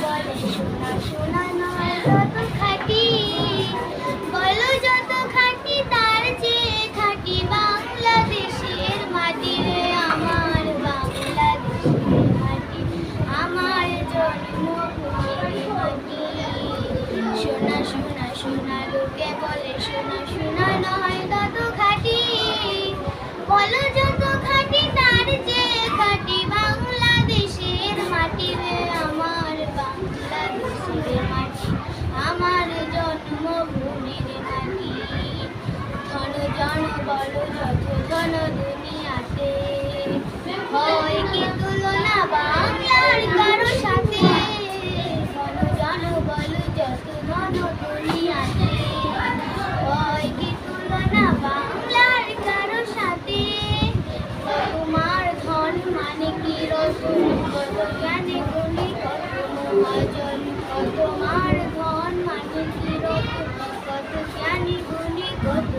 বলে সোনা সোনা নয় তত খাঁটি, বলো যত খাঁটি তার চেয়ে খাঁটি বাংলাদেশের মাটি রে আমার বাংলাদেশের মাটি, আমার জন্মভূমির মাটি। সোনা সোনা সোনা লোকে বলে সোনা সোনা নয় তত খাঁটি, বলো যত খাঁটি তার চেয়ে খাঁটি বাংলাদেশের মাটি রে আমার বাংলাদেশের মাটি, আমার জন্মভূমির মাটি। ধন জন বলো যত ধন দুনিয়াতে, হয় কি তুলনা বাংলার কারো সাথে। ধন জন বলো যত ধন দুনিয়াতে, হয় কি তুলনা বাংলার কারো সাথে। তোমার ধন মানে কি রতন, কত জ্ঞানী গুণী কত মহাজন। তোমার ধন মানে কি রতন, কত জ্ঞানী গুণী কত